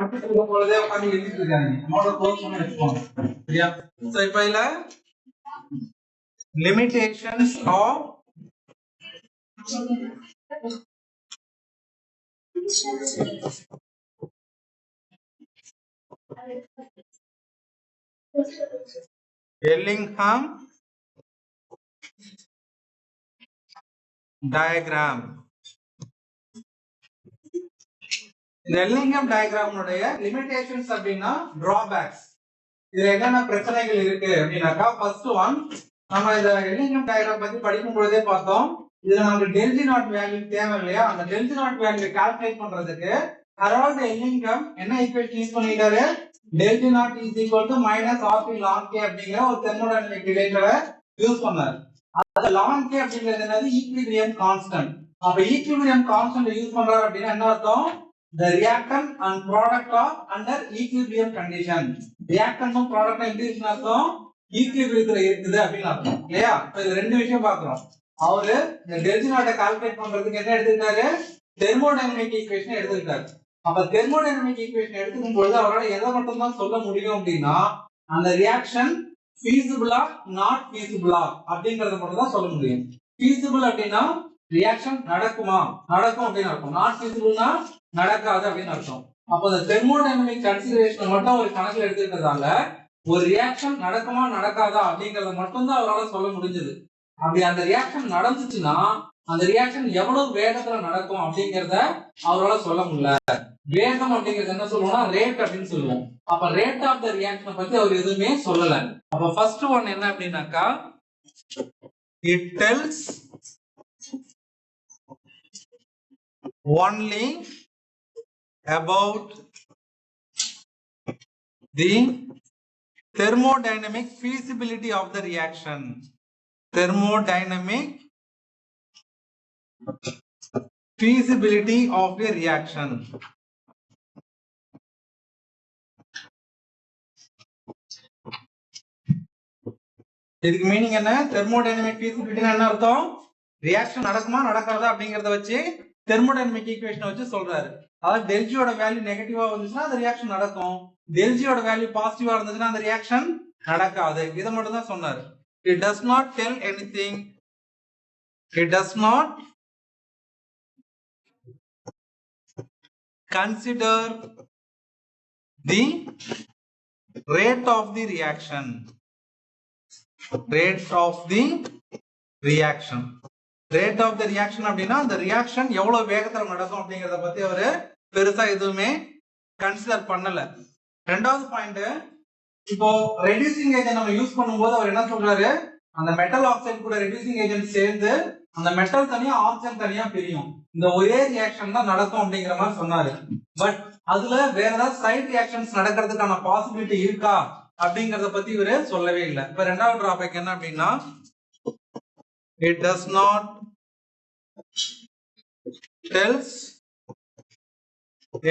பொழுதே உட்காந்து எழுதிட்டு இருக்காங்க. மோட கோர்ஸ் பண்ணி வச்சுக்கோங்க. சரியா? சோ இப்போ இல்ல limitations of Ellingham diagram. இந்த எல்லிங்ஹாம் டயகிராமுடைய லிமிடேஷன்ஸ் அப்படின்னா டிராபேக்ஸ். இதுல என்னென்ன பிரச்சனைகள் இருக்கு அப்படின்னாக்கா ஃபர்ஸ்ட் ஒன் நம்ம இந்த எல்லிங்ஹாம் டயகிராம் பத்தி படிக்கும் பொழுதே பார்த்தோம். இதுல நமக்கு டெல்டா நாட் வேல்யூ தேவை இல்லையா? அந்த டெல்டா நாட் வேல்யூ கால்குலேட் பண்றதுக்கு ஹெரால்ட் எல்லிங்ஹாம் என்ன ஈக்குவேஷன் யூஸ் பண்ணிட்டாரு? Delta naught is equal to minus RT log K அப்படிங்கிற ஒரு தெர்மோடைனமிக் ரிலேட்டரை யூஸ் பண்ணாரு. அது லாங் கே அப்படிங்கிறது என்னது? Equilibrium constant. அப்ப ஈக்விலிபிரியம் கான்ஸ்டன்ட் யூஸ் பண்றாரு அப்படின்னா என்ன அர்த்தம்? The reactant and product are under equilibrium condition. Reactant and product increase அர்த்தம் ஈக்விலிபிரியத்துல இருக்குது அப்படின்னு அர்த்தம் இல்லையா? இது ரெண்டு விஷயம் பார்க்கிறோம். அவரு இந்த டெல்டா நாட்டை கால்குலேட் பண்றதுக்கு என்ன எடுத்துக்கிட்டாரு? Thermodynamic equation எடுத்துக்கிட்டாரு. அப்ப தெர்மோடைனமிக் ஈக்குவேஷன் எடுத்துக்கும் பொழுது அவரால் எதை மட்டும் தான் சொல்ல முடியும் அப்படின்னா அந்த ரியாக்ஷன் feasible-ஆ நாட் feasible-ஆ அப்படிங்கறத மட்டும் தான் சொல்ல முடியும். feasible அப்படின்னா ரியாக்ஷன் நடக்குமா? நடக்கும் அப்படின்னு அர்த்தம். நாட் feasible-னா நடக்காது அப்படின்னு அர்த்தம். அப்ப அந்த தெர்மோடைனமிக் கன்சிடரேஷன் மட்டும் ஒரு கணக்குல எடுத்துக்கிறதால ஒரு ரியாக்ஷன் நடக்குமா நடக்காதா அப்படிங்கறத மட்டும் தான் அவரால் சொல்ல முடிஞ்சது. அப்படி அந்த ரியாக்ஷன் நடந்துச்சுன்னா அந்த ரியாக்ஷன் எவ்வளவு வேகத்துல நடக்கும் அப்படிங்கறத அவரால் சொல்ல முடியல. வேகம் அப்படிங்கிறது என்ன சொல்லுவோம்னா ரேட் அப்படின்னு சொல்லுவோம். அப்ப ரேட் ஆஃப் த ரியாக்ஷனை பத்தி அவர் எதுவுமே சொல்லல. அப்ப ஃபர்ஸ்ட் ஒன் என்ன அப்படின்னாக்கா it tells only about the thermodynamic feasibility of the reaction. Thermodynamic feasibility of the reaction. இதுக்கு மீனிங் என்ன? தெர்மோடைனமிக் ஃபீசிபிலிட்டினா என்ன அர்த்தம்? ரியாக்ஷன் நடக்குமா நடக்காதா அப்படிங்கறத வச்சு தெர்மோடைனமிக் ஈக்குவேஷனை வச்சு சொல்றாரு. அதாவது டெல்ஜியோட வேல்யூ நெகட்டிவா வந்துச்சுன்னா அந்த ரியாக்ஷன் நடக்கும். டெல்ஜியோட வேல்யூ பாசிட்டிவா இருந்துச்சுன்னா அந்த ரியாக்ஷன் நடக்காது. இதை மட்டும் தான் சொன்னாரு. It does not tell anything. It does not consider the rate of the reaction. Rate of the reaction. Rate of the reaction அப்படின்னா அந்த ரியாக்ஷன் எவ்வளவு வேகத்துல நடக்கும் அப்படிங்கறத பத்தி அவரு பெருசா எதுவுமே கன்சிடர் பண்ணல. ரெண்டாவது பாயிண்ட், இப்போ ரெடியூசிங் ஏஜென்ட் நம்ம யூஸ் பண்ணும்போது அவர் என்ன சொல்றாரு? அந்த மெட்டல் ஆக்சைடு கூட ரெடியூசிங் ஏஜென்ட் சேர்ந்து அந்த மெட்டல் தனியா ஆக்சிஜன் தனியா பிரியும். இந்த ஒரே ரியாக்ஷன் தான் நடக்கும் அப்படிங்கிற மாதிரி சொன்னாரு. பட் அதுல வேற ஏதாவது சைட் ரியாக்ஷன்ஸ் நடக்கிறதுக்கான பாசிபிலிட்டி இருக்கா அப்படிங்கறத பத்தி இவரு சொல்லவே இல்லை. இப்ப ரெண்டாவது டிராபேக் என்ன அப்படின்னா it does not tells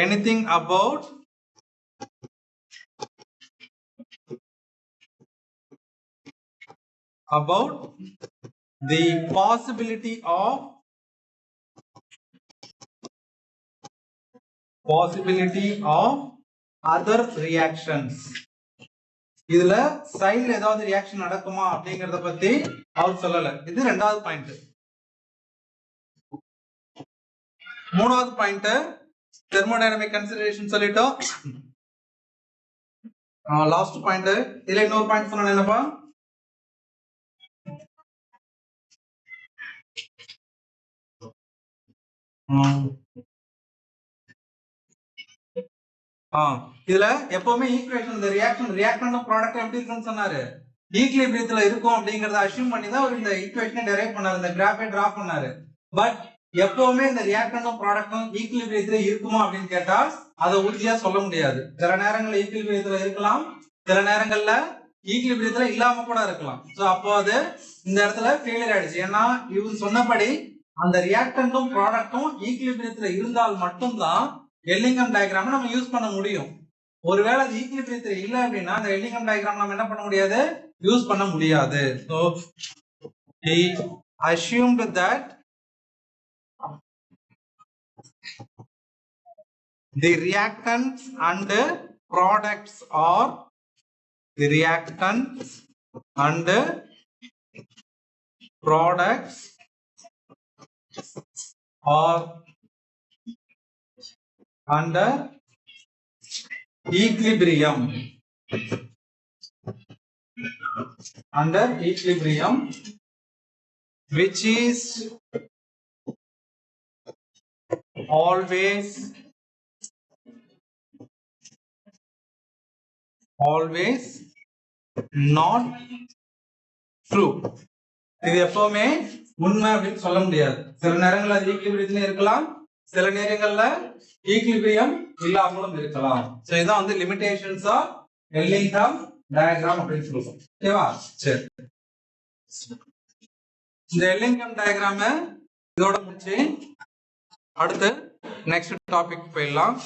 anything about the possibility of other reactions. இதுல சைடுல ஏதாவது ரியாக்ஷன் நடக்குமா அப்படிங்கறத பத்தி அவர் சொல்லல. இது ரெண்டாவது பாயிண்ட். மூணாவது பாயிண்ட் தெர்மோடைனமிக் கன்சிடரேஷன் சொல்லிட்டோம். லாஸ்ட் பாயிண்ட் இதுல இன்னொரு பாயிண்ட் சொன்னா என்னப்பா? இதுல எப்பவுமே ஈக்குவேஷன் இந்த ரியாக்டன்ட் ப்ராடக்ட் எப்படி இருக்குன்னு சொன்னாரு? ஈக்விலிபிரியத்துல இருக்கும் அப்படிங்கறத அஸ்யூம் பண்ணி தான் அவர் இந்த ஈக்குவேஷனை டெரைவ் பண்ணாரு, இந்த கிராஃபை டிரா பண்ணாரு. பட் எப்பவுமே இந்த ரியாக்டன்ட்டும் ப்ராடக்ட்டும் ஈக்விலிபிரியத்துல இருக்குமா அப்படின்னு கேட்டா அதை உறுதியா சொல்ல முடியாது. சில நேரங்கள்ல ஈக்விலிபிரியத்துல இருக்கலாம், சில நேரங்கள்ல ஈக்விலிபிரியத்துல இல்லாம கூட இருக்கலாம். சோ அப்போ அது இந்த இடத்துல ஃபெயிலியர் ஆயிடுச்சு. ஏன்னா இவங்க சொன்னபடி அந்த ரியாக்டன்ட்டும் ப்ராடக்ட்டும் ஈக்விலிபிரியத்துல இருந்தால் மட்டும்தான் எல்லிங்ஹாம் டயகிராம் நம்ம யூஸ் பண்ண முடியும். ஒருவேளை அது ஈக்விலிபிரியத்துல இல்ல அப்படின்னா அந்த எல்லிங்ஹாம் டயகிராம் நம்ம என்ன பண்ண முடியாது? யூஸ் பண்ண முடியாது. So he assumed that the reactants and products are under equilibrium. Which is always not true. இது எப்பவுமே உண்மை அப்படின்னு சொல்ல முடியாது. சில நேரங்கள்ல அது ஈக்குலிபிரியத்துல இருக்கலாம், சில நேரங்கள்ல ஈக்குலிபிரியம் இல்லாமலும் இருக்கலாம். சோ இதான் வந்து லிமிடேஷன்ஸ் ஆஃப் எல்லிங்ஹாம் டயகிராம் அப்படின்னு சொல்லுவோம். ஓகேவா? சரி, இந்த எல்லிங்ஹாம் டயகிராம இதோட முடிச்சு அடுத்து நெக்ஸ்ட் டாபிக் போயிடலாம்.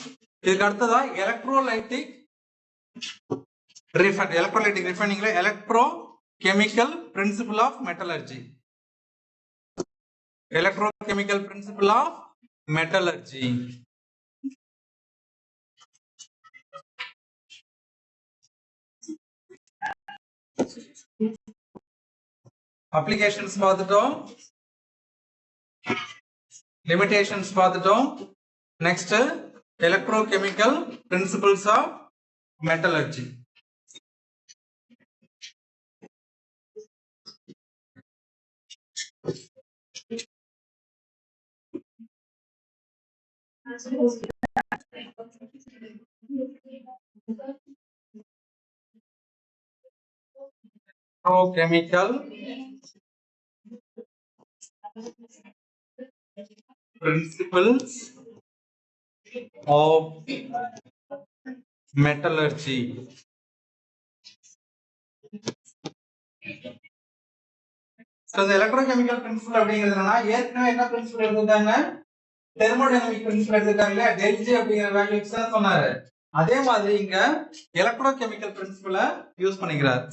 இதுக்கு அடுத்ததா electrolytic ரிஃபைனிங்ல electrochemical principle of metallurgy. Electrochemical principle of metallurgy. Applications பார்த்துட்டோம், limitations பார்த்துட்டோம். Next electrochemical principles of metallurgy. Chemical principles of metallurgy. So the electrochemical principle அப்படிங்கிறதுனா ஏற்கனவே என்ன பிரின்சிபல் எடுத்துட்டாங்க, தெர்மோடைனமிக் பிரின்சிபல் எடுத்துட்டாங்க இல்லையா, del G அப்படிங்கிற வேல்யூஸ் தான் சொன்னாரு. அதே மாதிரி இங்க எலக்ட்ரோகெமிக்கல் பிரின்சிபல யூஸ் பண்ணிக்கிறார்.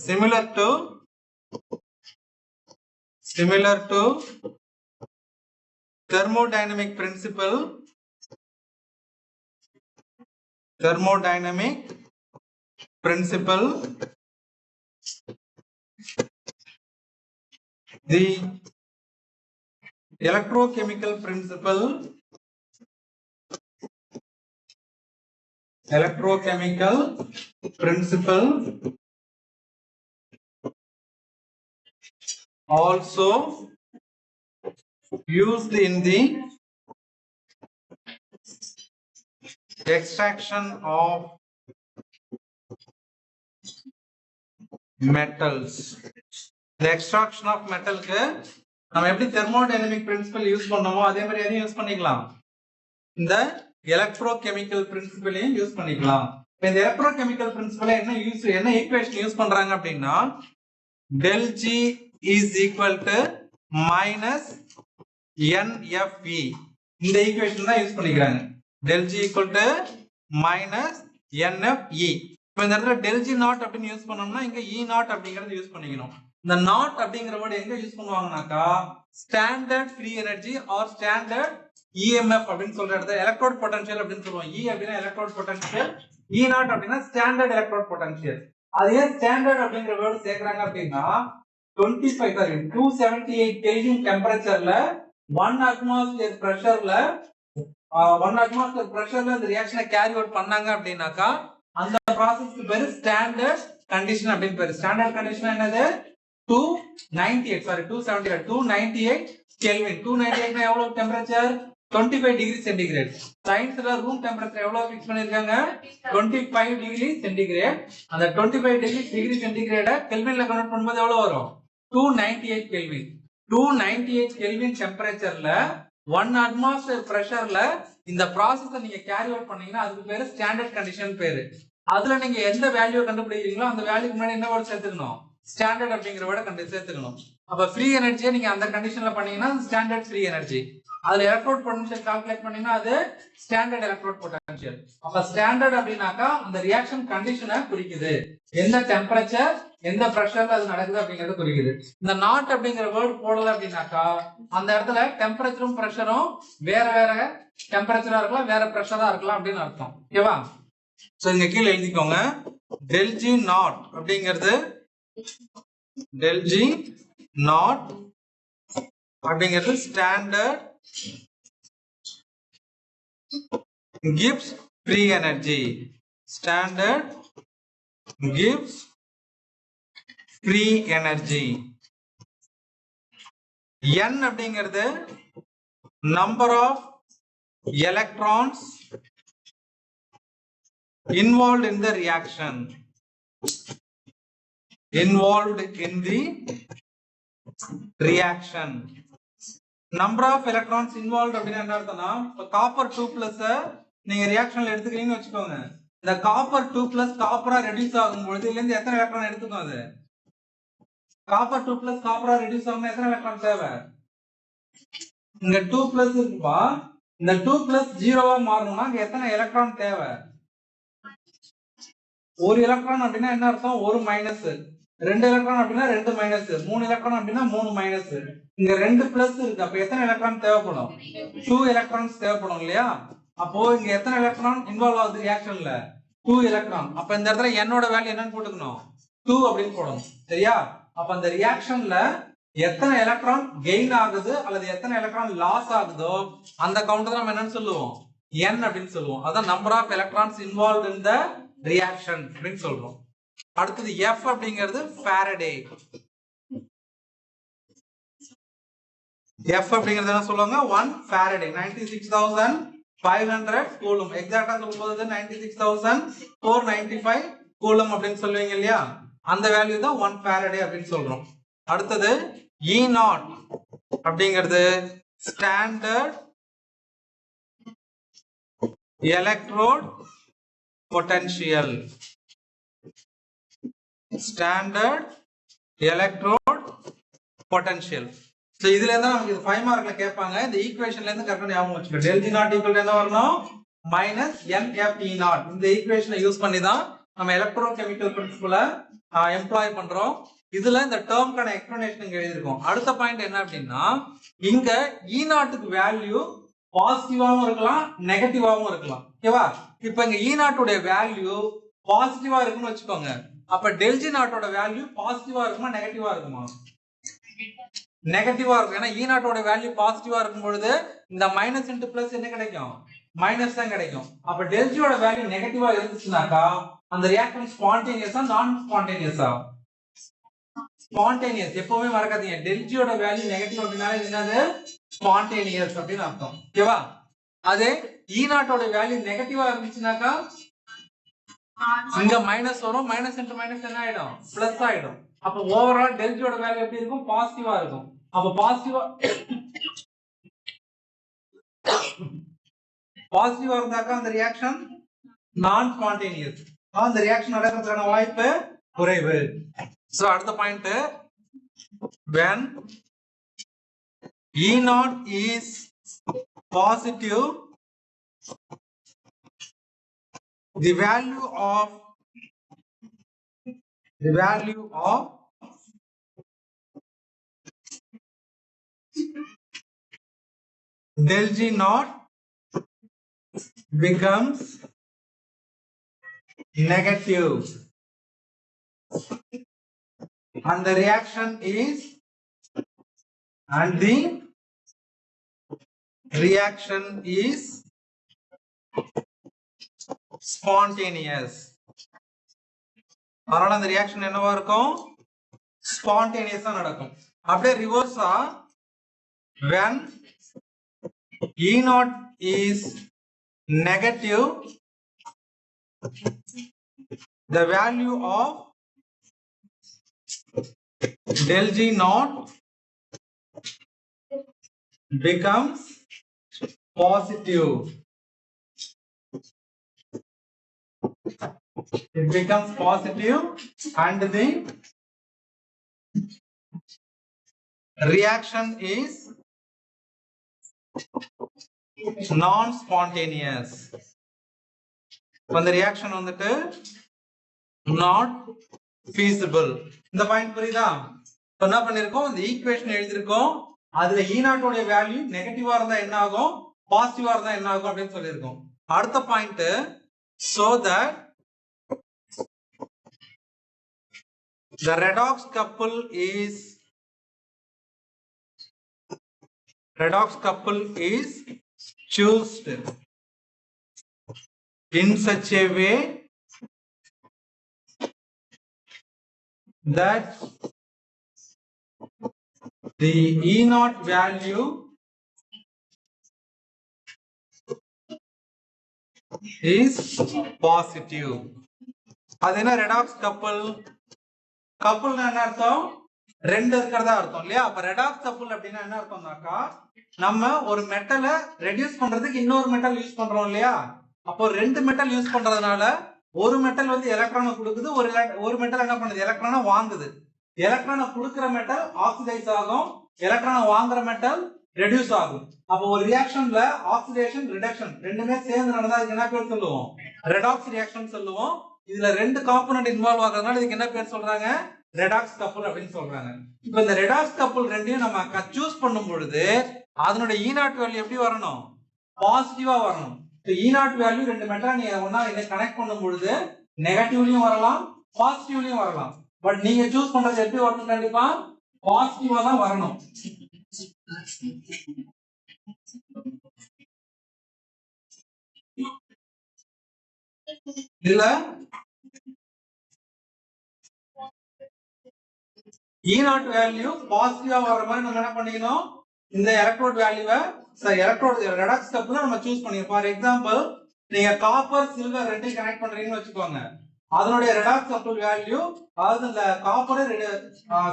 similar to thermodynamic principle, the electrochemical principle also used in the extraction of metals. The extraction of metal க்கு நம்ம எப்படி தெர்மோடைனமிக் பிரின்சிபல் யூஸ் பண்ணோமோ அதே மாதிரி எதையும் யூஸ் பண்ணிக்கலாம், இந்த எலக்ட்ரோகெமிக்கல் பிரின்சிபலையும் யூஸ் பண்ணிக்கலாம். இந்த எலக்ட்ரோகெமிக்கல் பிரின்சிபல் என்ன ஈக்குவேஷன் யூஸ் பண்றாங்க அப்படின்னா, del G is equal to minus NFE. இந்த ஈக்குவேஷன் தான் யூஸ் பண்ணிக்கிறாங்க. del G equal to minus NFE. இப்போ இந்த இடத்துல del G நாட் அப்படின்னு யூஸ் பண்ணோம்னா இங்க E நாட் அப்படிங்கறது யூஸ் பண்ணிக்கணும். இந்த நாட் அப்படிங்கிற வேர்ட் எங்க யூஸ் பண்ணுவாங்கனாக்கா, standard free energy or standard EMF அப்படின்னு சொல்ற இடத்துல எலக்ட்ரோட் பொட்டன்ஷியல் அப்படின்னு சொல்லுவோம். E அப்படினா எலக்ட்ரோட் பொட்டன்ஷியல், E நாட் அப்படினா ஸ்டாண்டர்ட் எலக்ட்ரோட் பொட்டன்ஷியல். அதே ஸ்டாண்டர்ட் அப்படிங்கிற வேர்ட் சேர்க்கறாங்க அப்படின்னா 278 கெல்வின் டெம்பரேச்சர்ல 1 அட்மாஸ்பியர் பிரஷர்ல இந்த ரியாக்ஷனை கேரி அவுட் பண்ணாங்க அப்படின்னாக்கா அந்த ப்ராசஸ்க்கு பேரு ஸ்டாண்டர்ட் கண்டிஷன் அப்படின்னு பேரு. ஸ்டாண்டர்ட் கண்டிஷன் என்னது, 298 கெல்வின். 298 எவ்வளவு டெம்பரேச்சர், 25 டிகிரி சென்டிகிரேட். சயின்ஸ்ல ரூம் டெம்பரேச்சர் எவ்வளவு ஃபிக்ஸ் பண்ணிருக்காங்க, 25 டிகிரி சென்டிகிரேட். அந்த 25 டிகிரி சென்டிகிரேட கெல்வின்ல கன்வெர்ட் பண்ணும்போது எவ்வளவு வரும், 298 கெல்வின். 298 கெல்வின் டெம்பரேச்சர்ல 1 அட்மாஸ்பியர் பிரஷர்ல இந்த ப்ராசஸை நீங்க கேரி அவுட் பண்ணீங்கன்னா அதுக்கு பேரு ஸ்டாண்டர்ட் கண்டிஷன் பேரு. அதுல நீங்க எந்த வேல்யூ கண்டுபிடிக்கிறீங்களோ அந்த வேல்யூக்கு முன்னாடி என்ன வேர்ட் சேர்த்துக்கணும், ஸ்டாண்டர்ட் அப்படிங்கிற வேர்ட் சேர்த்துக்கணும். அப்ப ஃப்ரீ எனர்ஜியை நீங்க அந்த கண்டிஷன்ல பண்ணீங்கன்னா ஸ்டாண்டர்ட் ஃப்ரீ எனர்ஜி. அதுல எலக்ட்ரோட் பொட்டன்ஷியல் கால்குலேட் பண்ணீங்கன்னா அது ஸ்டாண்டர்ட் எலக்ட்ரோட் பொட்டன்ஷியல். அப்ப ஸ்டாண்டர்ட் அப்படின்னாக்கா அந்த ரியாக்ஷன் கண்டிஷனை குறிக்குது, எந்த டெம்பரேச்சர் எந்த பிரஷர்ல அது நடக்குது அப்படிங்கறது குறிக்குது. இந்த நாட் அப்படிங்கிற வேர்ட் போடல அப்படின்னாக்கா அந்த இடத்துல டெம்பரேச்சரும் பிரஷரும் வேற வேற டெம்பரேச்சரா இருக்கலாம், வேற பிரஷரா இருக்கலாம் அப்படின்னு அர்த்தம். ஓகேவா? சோ இங்க கீழே எழுதிக்கோங்க, டெல் ஜி நாட் அப்படிங்கிறது டெல் ஜி நாட் அப்படிங்கிறது standard gives free energy. Standard gives free energy. N அப்படிங்கிறது number of electrons involved in the reaction. Involved in the reaction. Number of electrons involved அப்படினா என்ன அர்த்தம்னா, copper 2+ நீங்க ரியாக்ஷன்ல எடுத்துக்கிறீங்கன்னு வெச்சுக்கோங்க. இந்த copper 2+ காப்பரா reduce ஆகும் பொழுது இதுல இருந்து எத்தனை எலக்ட்ரான் எடுத்துக்கும்? அது copper 2+ காப்பரா ரெடியூஸ் ஆகும்னா எத்தனை எலக்ட்ரான் தேவை? இங்க 2+ இருக்குப்பா, இந்த 2+ 0வா மாறணும்னா இங்க எத்தனை எலக்ட்ரான் தேவை? ஒரு எலக்ட்ரான் அப்படினா என்ன அர்த்தம்? ஒரு மைனஸ். 2 எலக்ட்ரான் அப்படினா 2 மைனஸ். 3 எலக்ட்ரான் அப்படினா 3 மைனஸ். இங்க 2 பிளஸ் இருக்கு. அப்ப எத்தனை எலக்ட்ரான் தேவைப்படும்? 2 எலக்ட்ரான்ஸ் தேவைப்படும் இல்லையா? அப்போ இங்க எத்தனை எலக்ட்ரான் இன்வால்வ் ஆகுது ரியாக்ஷன்ல? 2 எலக்ட்ரான். அப்ப இந்த இடத்துல n ஓட வேல்யூ என்னன்னு போட்டுக்கணும்? 2 அப்படினு போடணும். சரியா? அப்ப அந்த ரியாக்ஷன்ல எத்தனை எலக்ட்ரான் கெயின் ஆகுது அல்லது எத்தனை எலக்ட்ரான் லாஸ் ஆகுதோ அந்த கவுண்ட் தான் நம்ம என்னன்னு சொல்லுவோம்? n அப்படினு சொல்லுவோம். அதான் number of electrons involved in the reaction அப்படினு சொல்றோம். அடுத்தது F அப்படிங்கிறது ஃபாரடே. F அப்படிங்கிறது என்ன சொல்லுவாங்க? 1 ஃபாரடே, 96,500 கூலும். எக்ஸாக்ட்டா சொல்லும்போது 96,495 கூலும் அப்படின்னு சொல்லுவீங்க இல்லையா? அந்த வேல்யூ தான் 1 ஃபாரடே அப்படின்னு சொல்றோம். அடுத்தது E0 அப்படிங்கிறது standard electrode potential. Standard electrode potential. So இதுல இருந்தா நமக்கு இது 5 மார்க்ல கேட்பாங்க. இந்த ஈக்குவேஷன்ல இருந்து கரெக்ட்டா ஞாபகம் வச்சுக்கோ. del G naught equal to என்ன வரணும்? -NFE0. இந்த ஈக்குவேஷனை யூஸ் பண்ணி தான் நம்ம எலக்ட்ரோகெமிக்கல் பிரின்சிபல எம்ப்ளாய் பண்றோம். இதுல இந்த டேர்ம்க்கான எக்ஸ்பிளனேஷன் இங்க எழுதிருக்கோம். அடுத்த பாயிண்ட் என்ன அப்படின்னா, இங்க E0 க்கு வேல்யூ பாசிட்டிவாவும் இருக்கலாம், நெகட்டிவாவும் இருக்கலாம். ஓகேவா? இப்போ இங்க E0 உடைய வேல்யூ பாசிட்டிவா இருக்குன்னு வெச்சுக்கோங்க. அப்ப del G naught ஓட வேல்யூ பாசிட்டிவா இருக்குமா நெகட்டிவா இருக்குமா? நெகட்டிவா இருக்கும். ஏன்னா E0 ஓட வேல்யூ பாசிட்டிவா இருக்கும் பொழுது இந்த மைனஸ் இன்டு பிளஸ் என்ன கிடைக்கும்? மைனஸ் தான் கிடைக்கும். அப்ப del G ஓட வேல்யூ நெகட்டிவா இருந்துச்சுனாக்கா அந்த ரியாக்ஷன் ஸ்பான்டேனியஸா நான் ஸ்பான்டேனியஸா? ஸ்பான்டேனியஸ். எப்பவுமே மறக்காதீங்க, del G ஓட வேல்யூ நெகட்டிவ் அப்படினாலே என்னது? ஸ்பான்டேனியஸ் அப்படின்னு அர்த்தம். ஓகேவா? அதே E0 ஓட வேல்யூ நெகட்டிவா இருந்துச்சுனாக்கா இங்க மைனஸ் வரும், மைனஸ் இன்டு மைனஸ் என்ன ஆயிடும்? பிளஸ் ஆயிடும். அப்ப ஓவரால் del G ஓட வேல்யூ எப்படி இருக்கும்? பாசிட்டிவா இருக்கும். அப்ப பாசிட்டிவா இருந்தாக்க அந்த ரியாக்ஷன் நான் ஸ்பான்டேனியஸ். அந்த ரியாக்ஷன் நடக்கிறதுக்கான வாய்ப்பு குறைவு. சோ அடுத்த point, when E0 is positive, the value of del G naught becomes negative and the reaction is spontaneous. அதனால அந்த ரியாக்ஷன் என்னவா இருக்கும்? ஸ்பான்டேனியஸா நடக்கும். அப்படியே ரிவர்ஸா, when E0 is negative, the value of del G naught becomes positive. It becomes positive and the reaction is நான் spontaneous. அந்த reaction வந்துட்டு not feasible. இந்த பாயிண்ட் புரியுதா? என்ன பண்ணிருக்கோம், இந்த ஈக்குவேஷன் எழுதிருக்கோம். அதுல E0 உடைய வேல்யூ நெகட்டிவா இருந்தா என்ன ஆகும், பாசிட்டிவா இருந்தா என்ன ஆகும் அப்படின்னு சொல்லியிருக்கோம். அடுத்த point, so that the redox couple is chosen in such a way that the E0 value is positive. அது என்ன ரெடாக்ஸ் கப்பல்? கப்பல்னா என்ன அர்த்தம்? ரெண்டு இருக்கிறதா அர்த்தம் இல்லையா? அப்ப ரெடாக்ஸ் கப்பல் அப்படின்னா என்ன அர்த்தம்னாக்கா, நம்ம ஒரு மெட்டலை ரெடியூஸ் பண்றதுக்கு இன்னொரு மெட்டல் யூஸ் பண்றோம் இல்லையா? அப்போ ரெண்டு மெட்டல் யூஸ் பண்றதுனால ஒரு மெட்டல் வந்து எலக்ட்ரானை கொடுக்குது, ஒரு மெட்டல் என்ன பண்ணுது, எலக்ட்ரானை வாங்குது. எலக்ட்ரானை கொடுக்கிற மெட்டல் ஆக்சிடைஸ் ஆகும், எலக்ட்ரானை வாங்குற மெட்டல் ரெடியூஸ் ஆகும். அப்போ ஒரு ரியாக்ஷன்ல ஆக்சிடேஷன் ரிடக்ஷன் ரெண்டுமே சேர்ந்து நடந்தா அதுக்கு என்ன பேர் சொல்லுவோம், ரெடாக்ஸ் ரியாக்ஷன் சொல்லுவோம். இதுல ரெண்டு காம்பனன்ட் இன்வால்வ் ஆகுறதுனால இதுக்கு என்ன பேர் சொல்றாங்க, ரெடாக்ஸ் கப்பல் அப்படின்னு சொல்றாங்க. இப்போ இந்த ரெடாக்ஸ் கப்பல் ரெண்டையும் நம்ம சூஸ் பண்ணும் பொழுது அதனுடைய E0 வேல்யூ எப்படி வரணும், பாசிட்டிவா வரணும். E0 வேல்யூ ரெண்டு மெட்டல் நீங்க ஒண்ணா இதை கனெக்ட் பண்ணும் பொழுது நெகட்டிவ்லயும் வரலாம், பாசிட்டிவ்லயும் வரலாம். பட் நீங்க சூஸ் பண்றது எப்படி வரணும், கண்டிப்பா பாசிட்டிவா தான் வரணும். இதுல E0 வேல்யூ பாசிட்டிவா வர்ற மாதிரி நம்ம என்ன பண்ணிக்கணும், இந்த எலக்ட்ரோட் வேல்யூவை எலக்ட்ரோட் ரெடாக்ஸ் கப்ல நம்ம சூஸ் பண்ணிக்கணும். ஃபார் எக்ஸாம்பிள், நீங்க காப்பர் சில்வர் ரெண்டையும் கனெக்ட் பண்றீங்கன்னு வச்சுக்கோங்க. அதனுடைய ரெடாக்ஸ் கப்பல் வேல்யூ, அதாவது இந்த காப்பர்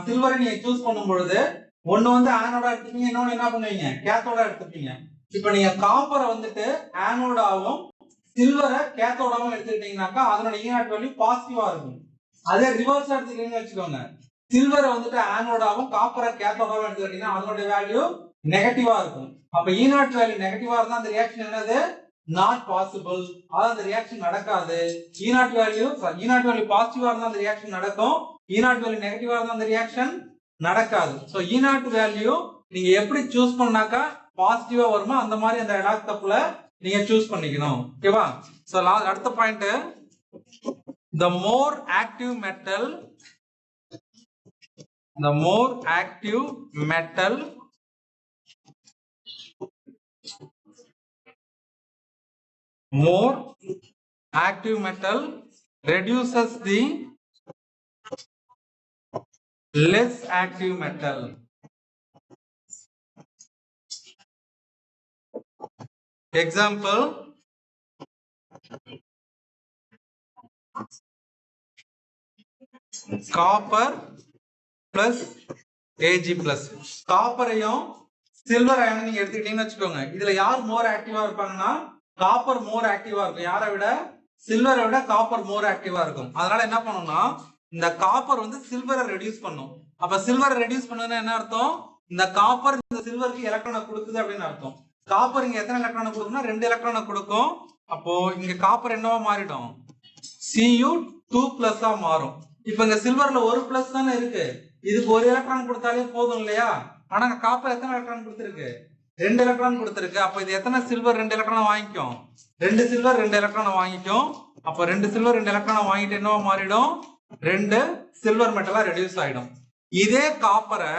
சில்வரை நீங்க சூஸ் பண்ணும் பொழுது ஒன்னு வந்து ஆனோட எடுத்துப்பீங்க, இன்னொன்னு என்ன பண்ணுவீங்க, கேத்தோட எடுத்துப்பீங்க. இப்ப நீங்க காப்பரை வந்துட்டு ஆனோடாவும் சில்வரை கேத்தோடாவும் எடுத்துக்கிட்டீங்கன்னாக்கா அதனுடைய E0 வேல்யூ பாசிட்டிவா இருக்கும். அதே ரிவர்ஸ் எடுத்துக்கிட்டீங்கன்னு வச்சுக்கோங்க, சில்வரை வந்துட்டு ஆனோடாவும் காப்பரை கேத்தோடாவும் எடுத்துக்கிட்டீங்கன்னா அதனுடைய வேல்யூ நெகட்டிவா இருக்கும். அப்ப E0 வேல்யூ நெகட்டிவா இருந்தா அந்த ரியாக்ஷன் என்னது, நாட் பாசிபிள். அதாவது அந்த ரியாக்ஷன் நடக்காது. E0 வேல்யூ பாசிட்டிவா இருந்தா அந்த ரியாக்ஷன் நடக்கும், E0 வேல்யூ நெகட்டிவா இருந்தா அந்த ரியாக்ஷன் நடக்காது. சோ E0 வேல்யூ நீங்க எப்படி சூஸ் பண்ணாக்கா பாசிட்டிவா வருமோ அந்த மாதிரி அந்த ரெடாக்ஸ் கப்ல நீங்க சூஸ் பண்ணிக்கணும். ஓகேவா? சோ அடுத்த point, the more active metal reduces the less active metal. Example, copper plus Ag plus. காப்பரையும் சில்வர் அயனை நீங்க எடுத்துக்கிட்டீங்கன்னு வச்சுக்கோங்க, இதுல யார் மோர் ஆக்டிவா இருப்பாங்கன்னா காப்பர் மோர் ஆக்டிவா இருக்கும். யாரை விட, சில்வரை விட காப்பர் மோர் ஆக்டிவா இருக்கும். அதனால என்ன பண்ணணும்னா இந்த காப்பர் வந்து சில்வரை ரெடியூஸ் பண்ணும். அப்ப சில்வரை ரெடியூஸ் பண்ணதுன்னா என்ன அர்த்தம், இந்த காப்பர் இந்த சில்வருக்கு எலக்ட்ரானை கொடுக்குது அப்படின்னு அர்த்தம். காப்பர் இங்க எத்தனை எலக்ட்ரானை கொடுக்கும்னா 2 எலக்ட்ரானை கொடுக்கும். அப்போ இங்க காப்பர் என்னவா மாறிடும், Cu2+ மாறும். இப்ப இங்க சில்வர்ல ஒரு பிளஸ் தானே இருக்கு, இதுக்கு ஒரு எலக்ட்ரான் கொடுத்தாலே போதும் இல்லையா? ஆனா காப்பர் எத்தனை எலக்ட்ரான் கொடுத்திருக்கு, 2 எலக்ட்ரான் கொடுத்திருக்கு. அப்ப இது எத்தனை சில்வர் 2 எலக்ட்ரான் வாங்கிக்கும், 2 சில்வர் 2 எலக்ட்ரான் வாங்கிக்கும். அப்ப 2 சில்வர் 2 எலக்ட்ரான் வாங்கிட்டு என்னவா மாறிடும், 2 சில்வர் மெட்டலா ரெடியூஸ் ஆயிடும். இதே காப்பரை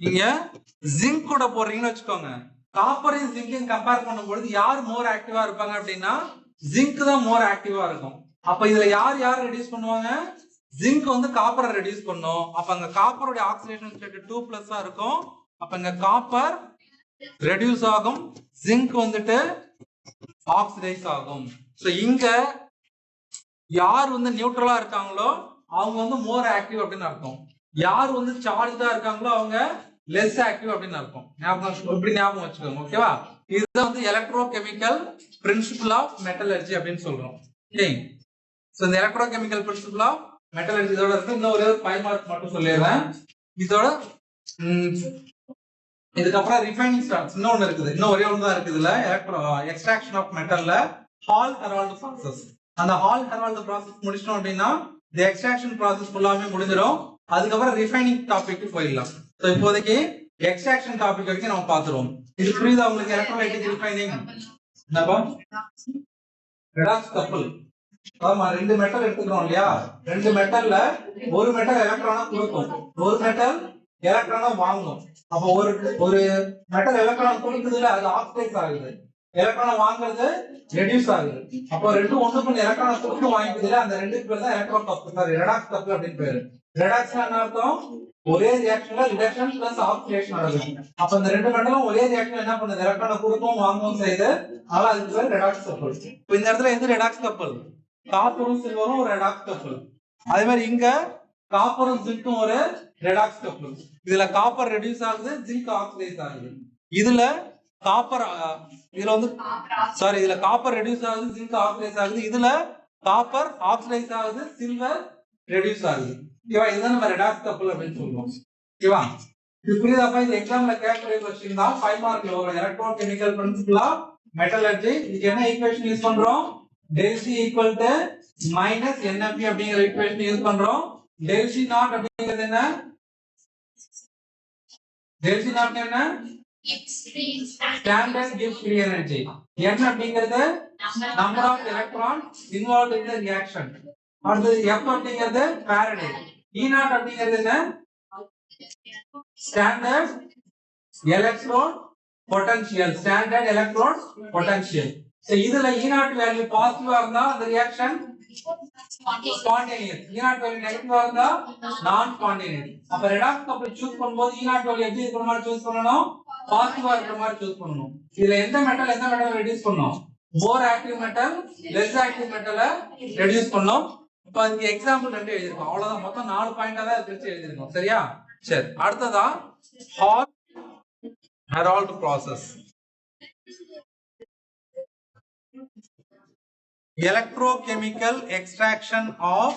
நீங்க ஜிங்க் கூட போடுறீங்கன்னு வச்சுக்கோங்க, காப்பரையும் ஜிங்கையும் கம்பேர் பண்ணும்போது யார் மோர் ஆக்டிவா இருப்பாங்க அப்படின்னா ஜிங்க் தான் மோர் ஆக்டிவா இருக்கும். அப்ப இதுல யார் ரெடியூஸ் பண்ணுவாங்க, ஜிங்க் வந்து காப்பரை ரெடியூஸ் பண்ணும். அப்ப அங்க காப்பரோட ஆக்சிடேஷன் ஸ்டேட் 2+ இருக்கும். அப்ப இங்க காப்பர் ரெடியூஸ் ஆகும், ஜிங்க் வந்துட்டு ஆக்சிடைஸ் ஆகும். சோ இங்க யார் வந்து நியூட்ரலா இருக்காங்களோ அவங்க வந்து மோர் ஆக்டிவ் அப்படின்னு அர்த்தம், யார் வந்து சார்ஜா இருக்காங்களோ அவங்க லெஸ் ஆக்டிவ் அப்படின்னு அர்த்தம். ஞாபகம் வச்சுக்கோங்க. ஓகேவா? இதுதான் வந்து எலக்ட்ரோகெமிக்கல் பிரின்சிபிள் ஆஃப் மெட்டலர்ஜி அப்படின்னு சொல்றோம். ஓகே, சோ இந்த எலக்ட்ரோகெமிக்கல் பிரின்சிபிள் ஆஃப் மெட்டலர்ஜி இதோட இருக்கு. இன்னும் ஒரு 5 மார்க் மட்டும் சொல்லிடுறேன். இதோட இதுக்கப்புறம் ரிஃபைனிங் ஸ்டார்ட்ஸ் இன்னொன்னு இருக்குது, இன்னும் ஒரே ஒன்று தான் இருக்குது. எக்ஸ்ட்ராக்ஷன் ஆஃப் மெட்டல்ல ஹால் ஹெரால்டு ப்ராசஸ். அந்த ஹால் ஹெரால்டு ப்ராசஸ் முடிச்சிட்டோம் அப்படின்னா இந்த எக்ஸ்ட்ராக்ஷன் ப்ராசஸ் ஃபுல்லாமே முடிஞ்சிடும். அதுக்கப்புறம் ரிஃபைனிங் டாபிக் போயிடலாம். ஸோ இப்போதைக்கு எக்ஸ்ட்ராக்ஷன் டாபிக் வரைக்கும் நம்ம பார்த்துருவோம். இது புரியுதா உங்களுக்கு? எலக்ட்ரோலைட்டிக் ரிஃபைனிங் என்னப்பா? ரெடாக்ஸ் கப்பல். ஆமா, ரெண்டு மெட்டல் எடுத்துக்கிறோம் இல்லையா? ரெண்டு மெட்டல்ல ஒரு மெட்டல் எலக்ட்ரானா கொடுக்கும், ஒரு மெட்டல் எலக்ட்ரானா வாங்கும். அப்போ ஒரு மெட்டல் எலக்ட்ரான் கொடுக்குதுல, அது ஆக்சைடு ஆகுது. எலக்ட்ரானை வாங்குறது ரெடியூஸ் ஆகுது. அப்போ ரெண்டும் ஒண்ணுக்கு எலக்ட்ரானை கொடுத்து வாங்கிக்குதுல, அந்த ரெண்டுக்கு பேர் தான் எலக்ட்ரான் கப்பல், சாரி ரெடாக்ஸ் கப்பல் அப்படின்னு பேரு. ரெடாக்ஸ் என்ன அர்த்தம்? ஒரே ரியாக்ஷன்ல ரிடக்ஷன் பிளஸ் ஆக்சிடேஷன் நடக்குது. அப்ப இந்த ரெண்டு மெட்டலும் ஒரே ரியாக்ஷன் என்ன பண்ணுது? எலக்ட்ரானை கொடுக்கவும் வாங்கவும் செய்யுது. அதனால அதுக்கு பேர் ரெடாக்ஸ் கப்பல். இப்போ இந்த இடத்துல எது ரெடாக்ஸ் கப்பல்? காப்பரும் சில்வரும் ஒரு ரெடாக்ஸ் கப்பல். அதே மாதிரி இங்க காப்பரும் ஜிங்க்கும் ஒரு ரெடாக்ஸ் கப்பல். இதுல காப்பர் ரெடியூஸ் ஆகுது, ஜிங்க் ஆக்சிடைஸ் ஆகுது. இதுல காப்பர் இதுல காப்பர் ரெடியூஸ் ஆகுது, ஜிங்க் ஆக்சிடைஸ் ஆகுது. இதுல காப்பர் ஆக்சிடைஸ் ஆகுது, சில்வர் ரெடியூஸ் ஆகுது. ஓகேவா? இதுதான் நம்ம ரெடாக்ஸ் கப்பல் அப்படின்னு சொல்லுவோம். ஓகேவா? இது புரியுதாப்பா? இது எக்ஸாம்ல கேட்கக்கூடிய क्वेश्चन தான். 5 மார்க்ல வரும். Electrochemical principle of metallurgy. இதுக்கு என்ன ஈக்குவேஷன் யூஸ் பண்றோம்? del C equal to minus NMP அப்படிங்கிற ஈக்குவேஷன் யூஸ் பண்றோம். del C naught அப்படிங்கிறது என்ன? del C naught என்ன? Standard gives free energy. N அப்படிங்கிறது number of electrons involved in the reaction. அடுத்து F அப்படிங்கிறது Faraday. E naught அப்படிங்கிறது என்ன? Standard electrode potential. Standard electrode potential. So இதுல E naught value பாசிட்டிவா இருந்தா அந்த reaction spontaneous. E naught value நெகட்டிவா இருந்தா நான் spontaneous. அப்ப ரெடாக்ஸ் கப்பல் சூஸ் பண்ணும்போது E naught value எப்படி இருக்கிற மாதிரி சூஸ் பண்ணனும்? பாசிட்டிவா இருக்கிற மாதிரி சூஸ் பண்ணனும். இதுல எந்த மெட்டல் ரெடியூஸ் பண்ணனும்? More active metal, less active மெட்டலை ரெடியூஸ் பண்ணனும். இப்ப அதுக்கு எக்ஸாம்பிள் ரெண்டு எழுதிருக்கோம். அவ்வளவுதான். மொத்தம் 4 பாயிண்டா தான் பிரிச்சு எழுதிருக்கோம். சரியா? சரி, அடுத்ததா Hall Heroult process. Electrochemical extraction of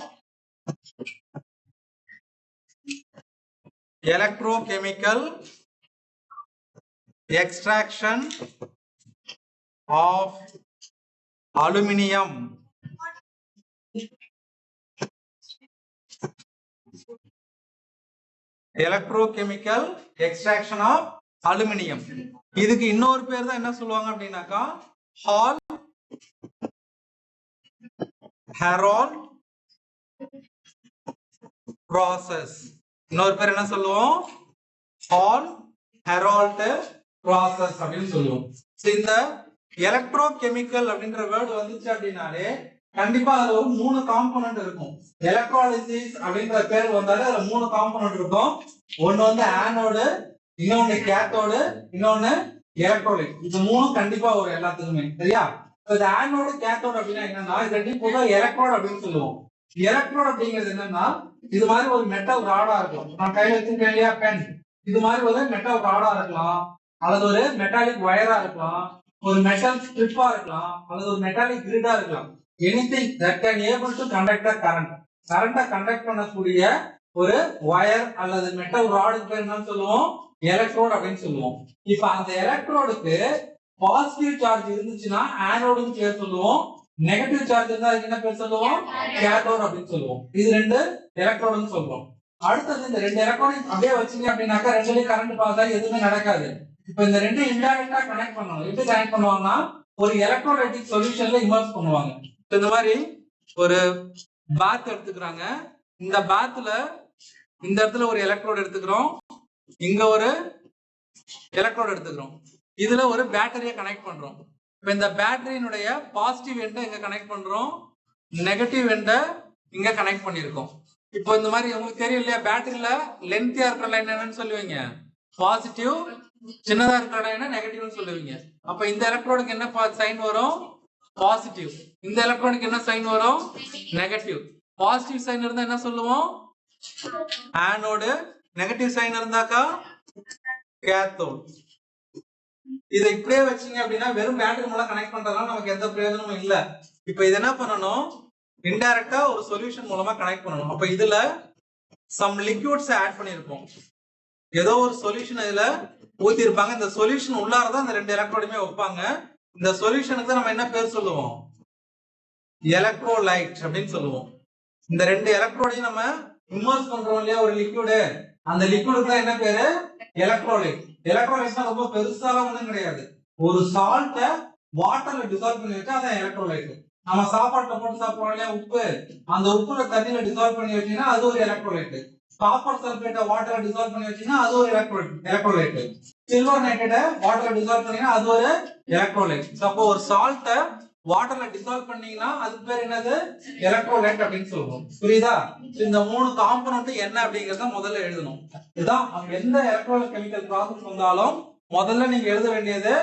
aluminium. Electrochemical extraction of aluminium. இதுக்கு இன்னொரு பேர் தான் என்ன சொல்லுவாங்க அப்படின்னாக்கா ஹால் ஹெரால்ட் ப்ராசஸ். இன்னொரு பேர் என்ன சொல்லுவோம்? ஹால் ஹெரால்ட் ப்ராசஸ் அப்படின்னு சொல்லுவோம். இந்த எலக்ட்ரோகெமிக்கல் அப்படின்ற வேர்டு வந்துச்சு அப்படின்னாலே கண்டிப்பா அதுல ஒரு 3 காம்போனன்ட் இருக்கும். எலக்ட்ராலிசிஸ் அப்படின்ற பேர் வந்தாலே அதுல 3 காம்போனன்ட் இருக்கும். ஒன்னு வந்து ஆனோடு, இன்னொன்னு கேத்தோடு, இன்னொன்னு எலக்ட்ரோலைட். இது 3 கண்டிப்பா ஒரு எல்லாத்துக்குமே. சரியா? இந்த ஆனோடு கேத்தோடு அப்படின்னா என்னன்னா இது ரெண்டும் பொதுவா எலக்ட்ரோட் அப்படின்னு சொல்லுவோம். எலக்ட்ரோட் அப்படிங்கிறது என்னன்னா இது மாதிரி ஒரு மெட்டல் ராடா இருக்கும். நான் கையில வச்சிருக்கேன் இல்லையா பென், இது மாதிரி ஒரு மெட்டல் ராடா இருக்கலாம், அல்லது ஒரு மெட்டாலிக் வயரா இருக்கலாம், ஒரு மெட்டல் ஸ்ட்ரிப்பா இருக்கலாம், அல்லது ஒரு மெட்டாலிக் கிரிடா இருக்கலாம். anything that can able to conduct a current. Current conduct பண்ணக்கூடிய ஒரு வயர் அல்லது மெட்டல் ராடுக்கு என்ன சொல்லுவோம்? எலக்ட்ரோட் அப்படின்னு சொல்லுவோம். இப்ப அந்த எலக்ட்ரோடுக்கு பாசிட்டிவ் சார்ஜ் இருந்துச்சுன்னா ஆனோடுன்னு பேர் சொல்லுவோம், நெகட்டிவ் சார்ஜ் இருந்தா அதுக்கு என்ன பேர் சொல்லுவோம்? கேத்தோட் அப்படின்னு சொல்லுவோம். இது ரெண்டு எலக்ட்ரோடுன்னு சொல்றோம். அடுத்தது இந்த ரெண்டு எலக்ட்ரானிக் அப்படியே வச்சீங்க அப்படின்னாக்கா ரெண்டுலயும் கரண்ட் பாஸ் ஆகி எதுவுமே நடக்காது. இப்ப இந்த ரெண்டு இன்டைரக்டா கனெக்ட் பண்ணணும். எப்படி கனெக்ட் பண்ணுவாங்கன்னா ஒரு எலக்ட்ரோலைட்டிக் சொல்யூஷன்ல இமர்ஸ் பண்ணுவாங்க. இந்த மாதிரி ஒரு பாத் எடுத்துக்கிறாங்க. இந்த பாத்ல இந்த இடத்துல ஒரு எலக்ட்ரோடு எடுத்துக்கிறோம், இங்க ஒரு எலக்ட்ரோடு எடுத்துக்கிறோம், இதுல ஒரு பேட்டரியை கனெக்ட் பண்றோம். இப்ப இந்த பேட்டரியினுடைய பாசிட்டிவ் எண்டை இங்க கனெக்ட் பண்றோம், நெகட்டிவ் எண்டை இங்க கனெக்ட் பண்ணிருக்கோம். இப்போ இந்த மாதிரி உங்களுக்கு தெரியும் இல்லையா, பேட்டரியில லென்த்தியா இருக்கிற லைன் என்னன்னு சொல்லுவீங்க? பாசிட்டிவ். சின்னதா இருக்கிற லைன் நெகட்டிவ்னு சொல்லுவீங்க. அப்ப இந்த எலக்ட்ரோடுக்கு என்ன சைன் வரும்? பாசிட்டிவ். இந்த எலக்ட்ரானுக்கு என்ன சைன் வரும்? நெகட்டிவ். பாசிட்டிவ் சைன் இருந்தா என்ன சொல்லுவோம்? ஆனோடு. நெகட்டிவ் சைன் இருந்தாக்கா கேத்தோட். இதை இப்படியே வச்சீங்க அப்படின்னா வெறும் பேட்டரி மூலம் கனெக்ட் பண்றதுனால நமக்கு எந்த பிரயோஜனமும் இல்ல. இப்ப இது என்ன பண்ணணும்? இன்டைரக்டா ஒரு சொல்யூஷன் மூலமா கனெக்ட் பண்ணணும். அப்ப இதுல சம் லிக்விட்ஸ் ஆட் பண்ணிருப்போம். ஏதோ ஒரு சொல்யூஷன் இதுல ஊத்தி இருப்பாங்க. இந்த சொல்யூஷன் உள்ளாரதான் இந்த ரெண்டு எலக்ட்ரோடையுமே வைப்பாங்க. இந்த சொல்யூஷனுக்கு தான் நம்ம என்ன பேர் சொல்லுவோம்? எலக்ட்ரோலைட் அப்படின்னு சொல்லுவோம். இந்த ரெண்டு எலக்ட்ரோடையும் நம்ம இம்மர்ஸ் பண்றோம் இல்லையா ஒரு லிக்விடு, அந்த லிக்விடுக்கு தான் என்ன பேரு? எலக்ட்ரோலைட். எலக்ட்ரோலைட்னா ரொம்ப பெருசாலாம் ஒண்ணும் கிடையாது. ஒரு சால்ட்ட வாட்டர்ல டிசால்வ் பண்ணி வச்சா அதான் எலக்ட்ரோலைட். நம்ம சாப்பாட்டுல போட்டு சாப்பிடுறோம் இல்லையா உப்பு, அந்த உப்புல தண்ணியில டிசால்வ் பண்ணி வச்சீங்கன்னா அது ஒரு எலக்ட்ரோலைட். காப்பர் சல்பேட்டை வாட்டர்ல டிசால்வ் பண்ணி வச்சீங்கன்னா அது ஒரு எலக்ட்ரோலைட். சில்வர் நைட்ரேட்டை வாட்டர்ல டிசால்வ் பண்ணீங்கன்னா அது ஒரு எலக்ட்ரோலைட். அப்போ ஒரு சால்ட்ட வாட்டர்ல டிசால்வ் பண்ணீங்கன்னா அதுக்கு பேர் என்னது? எலக்ட்ரோலைட் அப்படின்னு சொல்லுவோம். புரியுதா? இந்த மூணு காம்பனன்ட் என்ன அப்படிங்கறத முதல்ல எழுதணும். இதுதான் எந்த எலக்ட்ரோலைட் கெமிக்கல் ப்ராசஸ் வந்தாலும் முதல்ல நீங்க எழுத வேண்டியது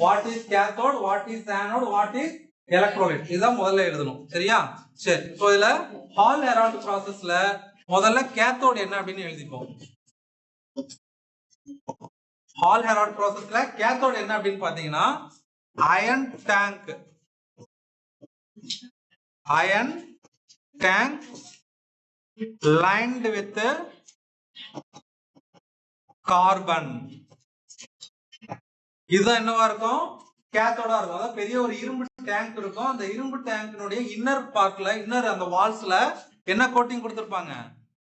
what is cathode, what is anode, what is electrolyte. இதுதான் முதல்ல எழுதணும். சரியா? சரி, இப்போ இதுல ஹால் ஹெரால்ட் ப்ராசஸ்ல முதல்ல கேத்தோட் என்ன அப்படின்னு எழுதிப்போம். ஹால் ஹெரால்ட் ப்ராசஸ்ல கேத்தோட் என்ன அப்படின்னு பாத்தீங்கன்னா iron tank. Iron tank lined with carbon. இதுதான் என்னவா இருக்கும்? கேத்தோடா இருக்கும். அதாவது பெரிய ஒரு இரும்பு டேங்க் இருக்கும். அந்த இரும்பு டேங்கினுடைய இன்னர் பார்ட்ல, இன்னர் அந்த வால்ஸ்ல என்ன கோட்டிங் கொடுத்திருப்பாங்க?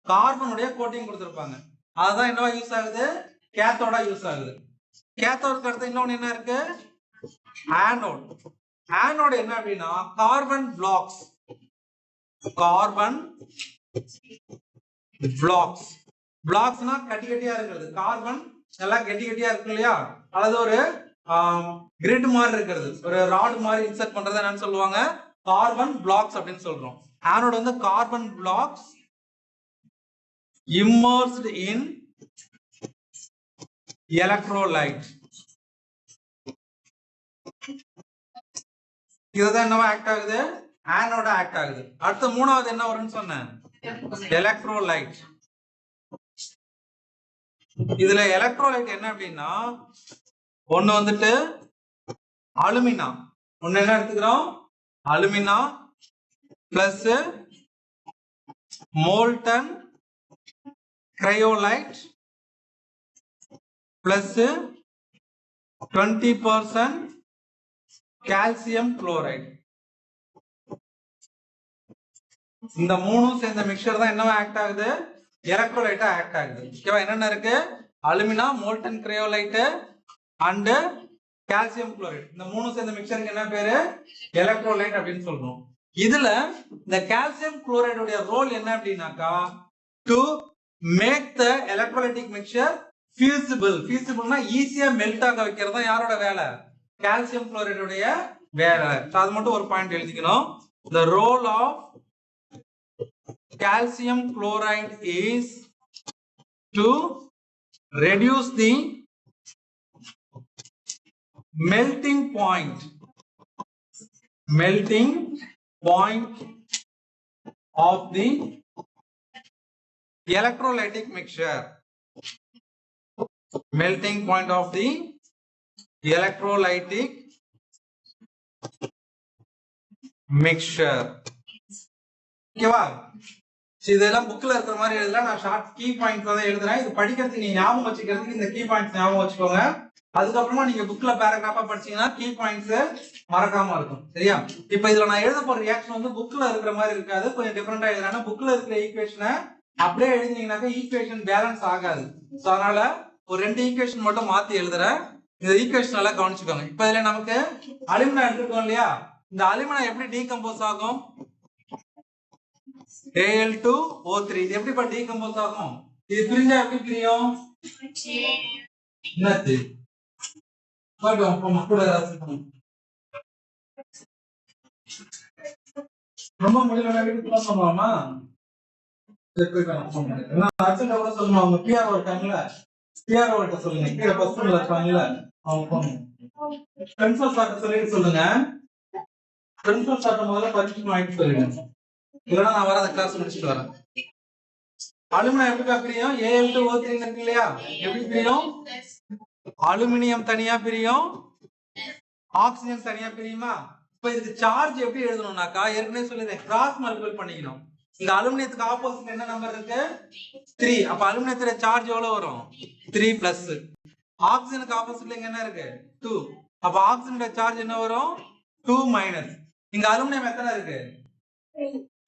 கார்பனுடைய கோட்டிங் கொடுத்திருப்பாங்க. அதுதான் என்னவா யூஸ் ஆகுது? கேத்தோடா யூஸ் ஆகுது. கேத்தோடுக்கு அடுத்து இன்னொன்னு என்ன இருக்கு? ஆனோட். ஆனோட் என்ன அப்படின்னா கார்பன் பிளாக்ஸ். Carbon blocks. பிளாக்ஸ்னா கட்டி கட்டியா இருக்கிறது. கார்பன் எல்லாம் கட்டி கட்டியா இருக்கு இல்லையா? அல்லது ஒரு கிரிட் மாதிரி இருக்கிறது, ஒரு ராட் மாதிரி இன்சர்ட் பண்றது என்னன்னு சொல்லுவாங்க? கார்பன் பிளாக்ஸ் அப்படின்னு சொல்றோம். ஆனோட் வந்து carbon blocks immersed in electrolyte. இதுதான் என்னவா ஆக்ட் ஆகுது? ஆனோட ஆக்ட் ஆகுது. அடுத்து மூணாவது என்ன வரும்னு சொன்னேன்? எலக்ட்ரோலைட். இதுல எலக்ட்ரோலைட் என்ன அப்படின்னா ஒண்ணு வந்துட்டு அலுமினா. ஒண்ணு என்ன எடுத்துக்கிறோம்? Alumina plus molten cryolite plus 20% calcium chloride. இந்த மூணும் சேர்ந்த மிக்சர் தான் என்னவா ஆக்ட் ஆகுது? எலக்ட்ரோலைட்டா ஆக்ட் ஆகுது. ஓகேவா? என்னென்ன இருக்கு? Alumina, molten cryolite and calcium chloride. இந்த மூணும் சேர்ந்த மிக்சருக்கு என்ன பேரு? எலக்ட்ரோலைட் அப்படின்னு சொல்றோம். இதுல இந்த கால்சியம் குளோரைடுடைய ரோல் என்ன அப்படின்னாக்கா to make the electrolytic mixture feasible. feasibleனா ஈஸியா மெல்ட் ஆக வைக்கிறது தான் யாரோட வேலை? கால்சியம் குளோரைடுடைய வேலை. அது மட்டும் ஒரு பாயிண்ட் எழுதிக்கணும். The role of calcium chloride is to reduce the melting point of the electrolytic mixture. Melting point of the electrolytic mixture. ஓகேவா? இதெல்லாம் புக்ல இருக்கிற மாதிரி எழுதல, நான் ஷார்ட் கீ பாயிண்ட்ஸ் தான் எழுதுறேன். இது படிக்கிறதுக்கு நீங்க ஞாபகம் வச்சுக்கிறதுக்கு இந்த கீ பாயிண்ட்ஸ் ஞாபகம் வச்சுக்கோங்க. அதுக்கப்புறமா நீங்க புக்ல பேராகிராஃபா படிச்சீங்கன்னா கீ பாயிண்ட்ஸ் மறக்காம இருக்கும். சரியா? இப்ப இதுல நான் எழுத போற ரியாக்ஷன் வந்து புக்ல இருக்கிற மாதிரி இருக்காது, கொஞ்சம் டிஃபரெண்டா எழுதுறேன். புக்ல இருக்கிற ஈக்குவேஷனை அப்படியே எழுதினீங்கன்னாக்கா ஈக்குவேஷன் பேலன்ஸ் ஆகாது. சோ அதனால ஒரு ரெண்டு ஈக்குவேஷன் மட்டும் மாத்தி எழுதுறேன். இந்த ஈக்குவேஷன் எல்லாம் கவனிச்சுக்கோங்க. இப்ப இதுல நமக்கு அலுமினா எடுத்துக்கோம் இல்லையா? இந்த அலுமினா எப்படி டீகம்போஸ் ஆகும்? Al2O3. இது எப்படி டீகம்போஸ் ஆகும்? இது பிரிஞ்சா எப்படி பிரியும்? என்னது? ரொம்ப முடியல வீட்டுக்கு சொல்லுவாமா? அர்ஜென்ட் கூட சொல்லணும். அவங்க பிஆர்ஓ இருக்காங்கல்ல, பிஆர்ஓ கிட்ட சொல்லுங்க. கீழே பசங்க இருக்காங்கல்ல, அவங்க போங்க. பிரின்சிபல் சார்ட்ட சொல்லிட்டு சொல்லுங்க. பிரின்சிபல் சார்ட்ட முதல்ல பர்மிஷன் வாங்கிட்டு சொல்லுங்க. இல்லைன்னா நான் வர அந்த கிளாஸ் முடிச்சுட்டு வரேன். அலுமினா எப்படி பிரியும்? Al2O3 இருக்கு இல்லையா? எப்படி பிரியும்? அலுமினியம் தனியா பிரியும், ஆக்சிஜன் தனியா பிரியுமா? இப்ப இதுக்கு சார்ஜ் எப்படி எழுதணும்னாக்கா ஏற்கனவே சொல்லிருக்கேன், கிராஸ் மல்டிபிள் பண்ணிக்கணும். இங்க அலுமினியத்துக்கு ஆப்போசிட் என்ன நம்பர் இருக்கு 3. அப்ப அலுமினியத்தோட சார்ஜ் எவ்வளவு வரும் 3 பிளஸ். ஆக்சிஜனுக்கு ஆப்போசிட்ல இங்க என்ன இருக்கு 2. அப்ப ஆக்சிஜனோட சார்ஜ் என்ன வரும் 2 மைனஸ். இங்க அலுமினியம் எத்தனை இருக்கு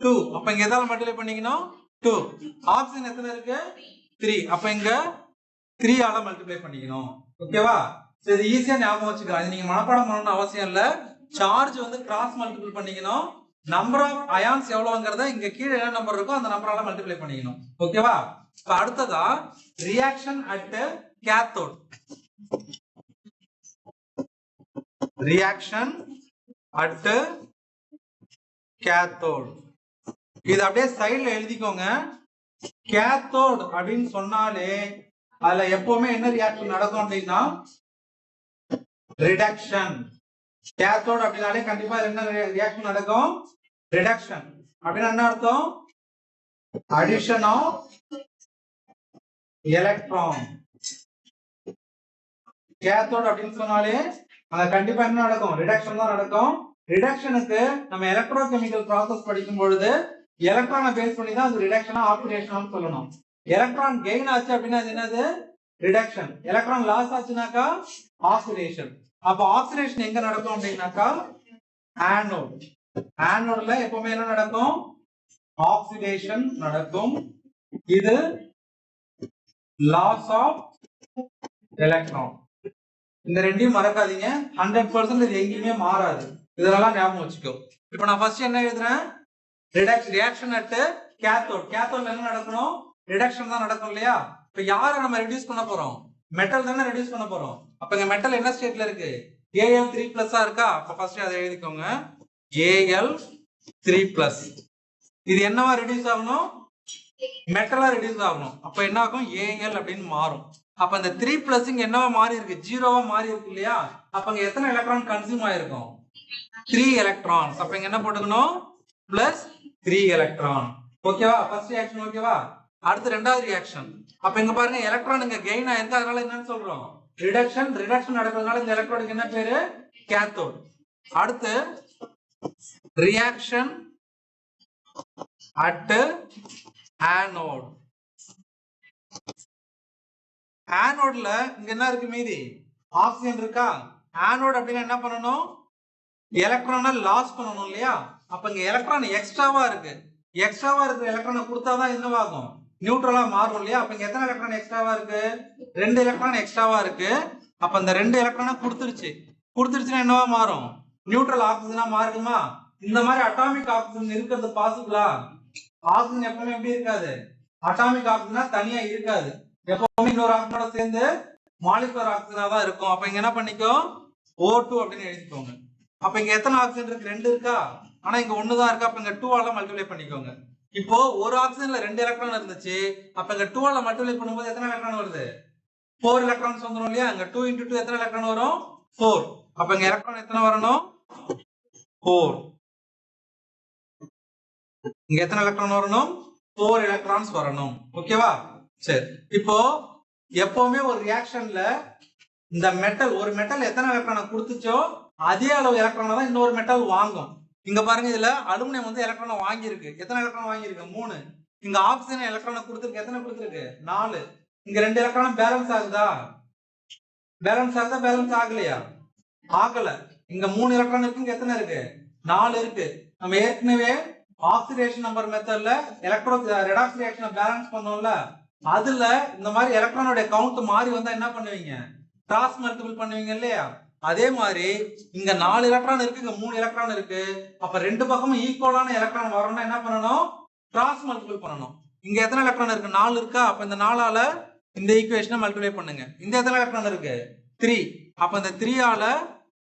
2. அப்ப இங்க எதால மல்டிப்ளை பண்ணீங்கணும் 2. ஆக்சிஜன் எத்தனை இருக்கு 3. அப்ப இங்க 3 ஆல மல்டிப்ளை பண்ணிக்கணும். ஓகேவா? சோ இது ஈஸியா ஞாபகம் வச்சுக்கலாம். இது நீங்க மனப்பாடம் பண்ணனும் அவசியம் இல்ல. சார்ஜ் வந்து கிராஸ் மல்டிபிள் பண்ணிக்கணும். நம்பர் ஆஃப் அயான்ஸ் எவ்வளவுங்கறத இங்க கீழ என்ன நம்பர் இருக்கோ அந்த நம்பரால மல்டிப்ளை பண்ணிக்கணும். ஓகேவா? இப்ப அடுத்ததா reaction at cathode. Reaction at cathode. இது அப்படியே சைடுல எழுதிக்கோங்க. கேத்தோட் அப்படின்னு சொன்னாலே அதுல எப்பவுமே என்ன ரியாக்ஷன் நடக்கும் அப்படின்னா ரிடக்ஷன். கேத்தோட் அப்படினாலே கண்டிப்பா என்ன ரியாக்ஷன் நடக்கும் ரிடக்ஷன். அப்படின்னா என்ன அர்த்தம் அடிஷன் ஆஃப் எலக்ட்ரான். கேத்தோட் அப்படின்னு சொன்னாலே அங்க கண்டிப்பா என்ன நடக்கும் ரிடக்ஷன் தான் நடக்கும். ரிடக்ஷனுக்கு நம்ம எலக்ட்ரோகெமிக்கல் ப்ராசஸ் படிக்கும் பொழுது எலக்ட்ரானை பேஸ் பண்ணி தான் அது ரிடக்ஷனா ஆக்சிடேஷனா சொல்லணும். எலக்ட்ரான் கெயின் ஆச்சு அப்படின்னா அது என்னது ரிடக்ஷன். எலக்ட்ரான் லாஸ் ஆச்சுனாக்கா ஆக்சிடேஷன். அப்ப ஆக்சிடேஷன் எங்க நடக்கும் அப்படின்னாக்கா ஆனோட். ஆனோட்ல எப்பவுமே என்ன நடக்கும் ஆக்சிடேஷன் நடக்கும். இது லாஸ் ஆஃப் எலக்ட்ரான். இந்த ரெண்டையும் மறக்காதீங்க. 100% இது எங்கேயுமே மாறாது. இதெல்லாம் ஞாபகம் வச்சுக்கோ. இப்போ நான் ஃபர்ஸ்ட் என்ன எழுதுறேன் ரியாக்ஷன் அட் கேத்தோட். கேத்தோட்ல என்ன நடக்கணும் ரிடக்ஷன் தான் நடக்கும் இல்லையா? இப்ப யாரை நம்ம ரெடியூஸ் பண்ண போறோம் மெட்டல் தானே ரெடியூஸ் பண்ண போறோம். அப்ப இங்க மெட்டல் என்ன ஸ்டேட்ல இருக்கு Al3+ இருக்கா? அப்ப ஃபர்ஸ்ட் அதை எழுதிக்கோங்க Al3+. இது என்னவா ரெடியூஸ் ஆகணும் மெட்டலா ரெடியூஸ் ஆகணும். அப்ப என்ன ஆகும் Al அப்படின்னு மாறும். அப்ப இந்த 3+ இங்க என்னவா மாறி இருக்கு 0வா மாறி இருக்கு இல்லையா? அப்ப இங்க எத்தனை எலக்ட்ரான் கன்சியூம் ஆயிருக்கும் 3 எலக்ட்ரான்ஸ். அப்ப இங்க என்ன போட்டுக்கணும் +3 எலக்ட்ரான். ஓகேவா? ஃபர்ஸ்ட் ரியாக்ஷன் ஓகேவா? அடுத்து ரெண்டாவது ரியாக்ஷன். அப்ப இங்க பாருங்க எலக்ட்ரான் இங்க கெயின் ஆயிருக்கு. அதனால என்னன்னு சொல்றோம் ரிடக்ஷன். ரிடக்ஷன் நடக்கிறதுனால இந்த எலக்ட்ரானுக்கு என்ன பேரு கேத்தோட். அடுத்து ரியாக்ஷன் அட் ஆனோட். ஆனோட்ல இங்க என்ன இருக்கு மீதி ஆக்சிஜன் இருக்கா? ஆனோட் அப்படின்னா என்ன பண்ணணும் எலக்ட்ரானை லாஸ் பண்ணணும் இல்லையா? அப்ப இங்க எலக்ட்ரான் எக்ஸ்ட்ராவா இருக்கு. எக்ஸ்ட்ராவா இருக்கிற எலக்ட்ரானை கொடுத்தாதான் என்னவாகும் நியூட்ரலா மாறும் இல்லையா? அப்ப இங்க எத்தனை எலக்ட்ரான் எக்ஸ்ட்ராவா இருக்கு 2 எலக்ட்ரான் எக்ஸ்ட்ராவா இருக்கு. அப்ப இந்த 2 எலக்ட்ரானை கொடுத்துருச்சுன்னா என்னவா மாறும் நியூட்ரல் ஆக்சிஜனா மாறுமா? இந்த மாதிரி அட்டாமிக் ஆக்சிஜன் இருக்கிறது பாசிபிளா? ஆக்சிஜன் எப்பவுமே எப்படி இருக்காது அட்டாமிக் ஆக்சிஜனா தனியா இருக்காது. எப்பவுமே இன்னொரு ஆக்சிஜனோட சேர்ந்து மாலிகுலர் ஆக்சிஜனா தான் இருக்கும். அப்ப இங்க என்ன பண்ணிக்கோ O2 அப்படின்னு எழுதிக்கோங்க. அப்ப இங்க எத்தனை ஆக்சிஜன் இருக்கு 2 இருக்கா? ஆனா இங்க 1 தான் இருக்கு. அப்ப இங்க 2 ஆல மல்டிப்ளை பண்ணிக்கோங்க. இப்போ ஒரு ஆக்சிஜன்ல 2 எலக்ட்ரான் இருந்துச்சு. அப்ப இங்க 2 ஆல மல்டிப்ளை பண்ணும்போது எத்தனை எலக்ட்ரான் வருது 4 எலக்ட்ரான்ஸ் வந்துரும் இல்லையா? அங்க 2 × 2 எத்தனை எலக்ட்ரான் வரும் 4. அப்ப இங்க எலக்ட்ரான் எத்தனை வரணும் 4. இங்க எத்தனை எலக்ட்ரான் வரணும் 4 எலக்ட்ரான்ஸ் வரணும். ஓகேவா? சரி. இப்போ எப்பவுமே ஒரு ரியாக்ஷன்ல இந்த மெட்டல் ஒரு மெட்டல் எத்தனை எலக்ட்ரானை கொடுத்துச்சோ அதே அளவு எலக்ட்ரானை தான் இன்னொரு மெட்டல் வாங்கும். இங்க பாருங்க இதுல அலுமினியம் வந்து எலக்ட்ரானை வாங்கி இருக்கு. எத்தனை எலக்ட்ரான் வாங்கி இருக்கு 3. இங்க ஆக்சிஜன் எலக்ட்ரானை கொடுத்துருக்கு. எத்தனை கொடுத்துருக்கு 4. இங்க 2 எலக்ட்ரான் பேலன்ஸ் ஆகுதா பேலன்ஸ் ஆகலையா? ஆகல. இங்க 3 எலக்ட்ரான் இருக்கு. இங்க எத்தனை இருக்கு 4 இருக்கு. நம்ம ஏற்கனவே ஆக்சிடேஷன் நம்பர் மெத்தட்ல எலக்ட்ரோ ரெடாக்ஸ் ரியாக்ஷனை பேலன்ஸ் பண்ணோம்ல, அதுல இந்த மாதிரி எலக்ட்ரானோட கவுண்ட் மாறி வந்தா என்ன பண்ணுவீங்க கிராஸ் மல்டிபிள் பண்ணுவீங்க இல்லையா? அதே மாதிரி இங்க 4 எலக்ட்ரான் இருக்கு, இங்க 3 எலக்ட்ரான் இருக்கு. அப்ப ரெண்டு பக்கமும் ஈக்குவலான எலக்ட்ரான் வரணும்னா என்ன பண்ணணும் கிராஸ் மல்டிபிள் பண்ணணும். இங்க எத்தனை எலக்ட்ரான் இருக்கு 4 இருக்கா? அப்ப இந்த 4 ஆல இந்த ஈக்குவேஷனை மல்டிப்ளை பண்ணுங்க. இந்த எத்தனை எலக்ட்ரான் இருக்கு 3. அப்ப இந்த 3 ஆல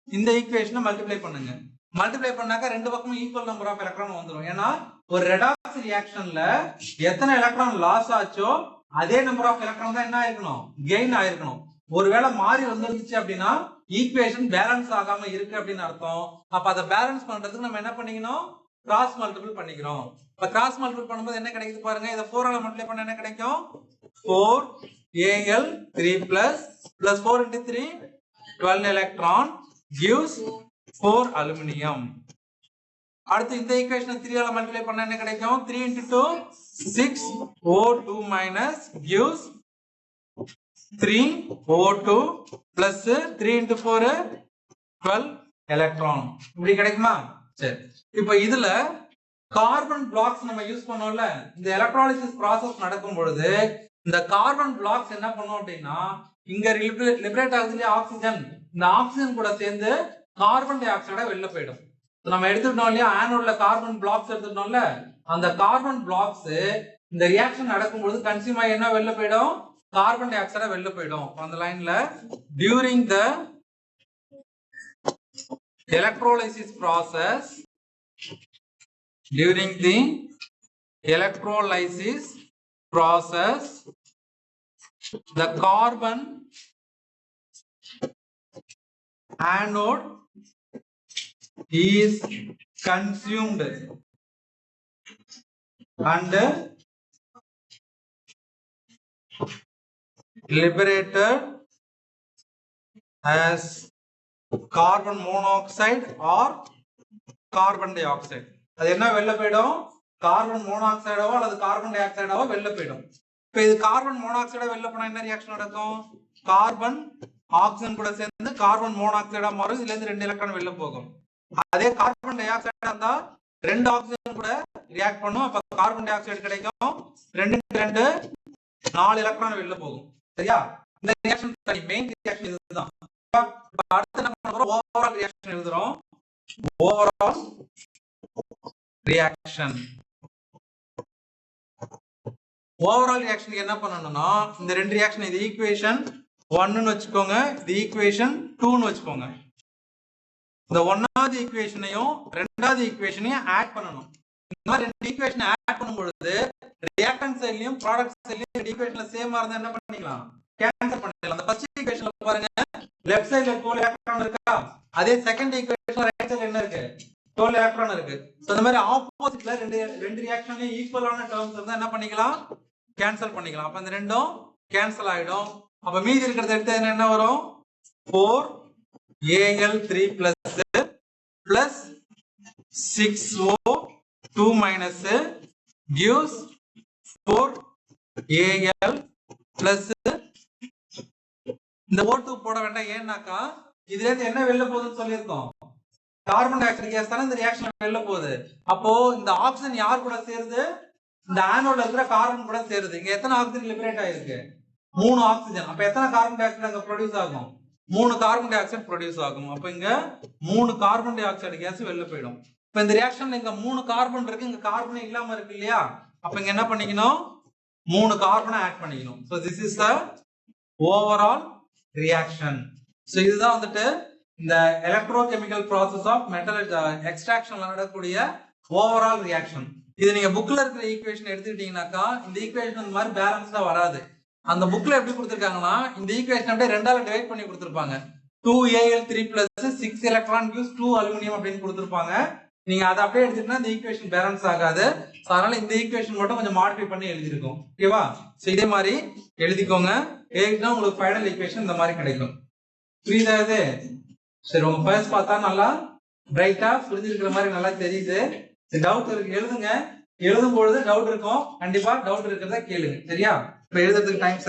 இந்த ஈக்குவேஷனை மல்டிப்ளை பண்ணுங்க. மல்டிப்ளை பண்ணாக்க ரெண்டு பக்கமும் ஈக்குவல் நம்பர் ஆஃப் எலக்ட்ரான் வந்துடும். ஏன்னா ஒரு ரெடாக்ஸ் ரியாக்ஷன்ல எத்தனை எலக்ட்ரான் லாஸ் ஆச்சோ அதே நம்பர் ஆஃப் எலக்ட்ரான் தான் என்ன ஆயிருக்கணும் கெயின் ஆயிருக்கணும். ஒருவேளை மாறி வந்துருச்சு அப்படின்னா ஈக்குவேஷன் பேலன்ஸ் ஆகாம இருக்கு அப்படின்னு அர்த்தம். அப்ப அதை பேலன்ஸ் பண்றதுக்கு நம்ம என்ன பண்ணிக்கணும் கிராஸ் மல்டிபிள் பண்ணிக்கிறோம். இப்ப கிராஸ் மல்டிபிள் பண்ணும்போது என்ன கிடைக்குது பாருங்க. இதை 4 ஆல மல்டிப்ளை பண்ண என்ன கிடைக்கும் 4Al3+ plus 4 × 3 12 electron gives 4 aluminum. அடுத்து இந்த ஈக்குவேஷன் 3 ஆல மல்டிப்ளை பண்ணா என்ன கிடைக்கும்? 3 into 2 6O2 minus gives 3O2 plus 3 into 4 12 electron. இப்படி கிடைக்குமா? சரி, இப்போ இதுல கார்பன் பிளாக்ஸ் நம்ம யூஸ் பண்ணோம்ல, இந்த எலக்ட்ராலிசிஸ் ப்ராசஸ் நடக்கும் பொழுது இந்த கார்பன் பிளாக்ஸ் என்ன பண்ணும் அப்படின்னா, இங்க லிபரேட் ஆகுது இல்லையா ஆக்சிஜன், இந்த ஆக்சிஜன் கூட சேர்ந்து கார்பன் டை ஆக்சைடா வெளில போயிடும். நம்ம எடுத்துக்கிட்டோம் இல்லையா ஆனோட்ல கார்பன் பிளாக்ஸ் எடுத்துக்கிட்டோம்ல, அந்த கார்பன் பிளாக்ஸ் இந்த ரியாக்ஷன் நடக்கும்போது கன்சியூம் ஆகி என்ன வெளில போயிடும்? கார்பன் டை ஆக்சைடா வெளில போயிடும். அந்த லைன்ல during the electrolysis process, during the electrolysis process, the carbon anode is consumed and liberated as carbon monoxide or carbon dioxide. அது என்ன வெளில போய்டும்? கார்பன் மோனாக்சைடாவோ அல்லது கார்பன் டை ஆக்சைடாவோ வெளில போய்டும். இப்போ இது கார்பன் மோனாக்சைடா வெளில போனா என்ன ரியாக்ஷன் நடக்கும்? கார்பன் ஆக்சிஜன் கூட சேர்ந்து கார்பன் மோனாக்சைடா மாறும். இதுல இருந்து 2 எலக்ட்ரான் வெளில போகும். அதே கார்பன் டை ஆக்சைடா இருந்தா 2 ஆக்சிஜன் கூட ரியாக்ட் பண்ணும். அப்ப கார்பன் டை ஆக்சைடு கிடைக்கும். 2 2 4 எலக்ட்ரான் வெளில போகும். சரியா? இந்த ரியாக்ஷன் தனி மெயின் ரியாக்ஷன் இதுதான். அடுத்து என்ன பண்றோம்? ஓவரால் ரியாக்ஷன் எழுதுறோம். Overall reaction. ஓவரால் ரியாக்ஷனுக்கு என்ன பண்ணணும்னா, இந்த 2 ரியாக்ஷன், இது ஈக்குவேஷன் 1 ன்னு வச்சுக்கோங்க, இது ஈக்குவேஷன் 2 ன்னு வச்சுக்கோங்க. இந்த 1வது ஈக்குவேஷனையும் 2வது ஈக்குவேஷனையும் ஆட் பண்ணணும். இந்த மாதிரி 2 ஈக்குவேஷனை ஆட் பண்ணும்போது ரியாக்டன்ட் சைடுலயும் ப்ராடக்ட் சைடுலயும் 2 ஈக்குவேஷன்ல சேமா இருந்தா என்ன பண்ணிக்கலாம்? கேன்சல் பண்ணிடலாம். அந்த ஃபர்ஸ்ட் ஈக்குவேஷன்ல பாருங்க, லெஃப்ட் சைடுல 12 எலக்ட்ரான் இருக்கா, அதே செகண்ட் ஈக்குவேஷன்ல ரைட் சைடுல என்ன இருக்கு? 12 எலக்ட்ரான் இருக்கு. சோ இந்த மாதிரி ஆப்போசிட்ல ரெண்டு ரியாக்ஷன்லயும் ஈக்குவலான டெர்ம்ஸ் இருந்தா என்ன பண்ணிக்கலாம்? கேன்சல் பண்ணிக்கலாம். அப்ப இந்த ரெண்டும் கேன்சல் ஆயிடும். அப்ப மீதி இருக்கிறத எடுத்து என்ன வரும்? 4Al3 plus 6O2 minus gives 4Al plus. இந்த O2 போட வேண்டாம். ஏன்னாக்கா இதுல இருந்து என்ன வெளில போகுதுன்னு சொல்லியிருக்கோம்? கார்பன் டை ஆக்சைடு கேஸ் தானே இந்த ரியாக்ஷன் வெளில போகுது. அப்போ இந்த ஆக்சிஜன் யார் கூட சேருது? இந்த ஆனோட்ல இருக்கிற கார்பன் கூட சேருது. இங்க எத்தனை ஆக்சிஜன் லிபரேட் ஆயிருக்கு? 3 ஆக்சிஜன். அப்ப எத்தனை கார்பன் டை ஆக்சைடு அங்க ப்ரொடியூஸ் ஆகும்? 3 கார்பன் டை ஆக்சைடு ப்ரொடியூஸ் ஆகும். அப்ப இங்க 3 கார்பன் டை ஆக்சைடு கேஸ் வெளில போயிடும். இப்ப இந்த ரியாக்ஷன்ல இங்க 3 கார்பன் இருக்கு, இங்க கார்பனே இல்லாம இருக்கு இல்லையா? அப்ப இங்க என்ன பண்ணிக்கணும்? 3 கார்பனை ஆட் பண்ணிக்கணும். So this is the overall reaction. So இதுதான் வந்துட்டு இந்த எலக்ட்ரோகெமிக்கல் ப்ராசஸ் ஆஃப் மெட்டல் எக்ஸ்ட்ராக்ஷன்ல நடக்கக்கூடிய ஓவரால் ரியாக்ஷன். இது நீங்க புக்ல இருக்கிற ஈக்குவேஷன் எடுத்துக்கிட்டீங்கன்னாக்கா இந்த ஈக்குவேஷன் இந்த மாதிரி பேலன்ஸ்டா வராது. அந்த புக்ல எப்படி கொடுத்திருக்காங்கன்னா, இந்த ஈக்குவேஷன் அப்படியே 2ஆல டிவைட் பண்ணி கொடுத்திருப்பாங்க. 2Al3 plus 6 electron gives 2 aluminum அப்படின்னு கொடுத்திருப்பாங்க. நீங்க அதை அப்படியே எடுத்துட்டீங்கன்னா இந்த ஈக்குவேஷன் பேலன்ஸ் ஆகாது. அதனால இந்த ஈக்குவேஷன் மட்டும் கொஞ்சம் மாடிஃபை பண்ணி எழுதிருக்கோம். ஓகேவா? சோ இதே மாதிரி எழுதிக்கோங்க. ஏன்னா உங்களுக்கு ஃபைனல் ஈக்குவேஷன் இந்த மாதிரி கிடைக்கும். புரியுதா இது? சரி, உங்க ஃபர்ஸ்ட் பார்த்தா நல்லா பிரைட்டா புரிஞ்சிருக்கிற மாதிரி நல்லா தெரியுது. டவுட் இருக்கு எழுதுங்க. எழுதும் பொழுது டவுட் இருக்கும், கண்டிப்பா டவுட் இருக்கிறத கேளுங்க. சரியா? இப்ப எழுதுறதுக்கு டைம்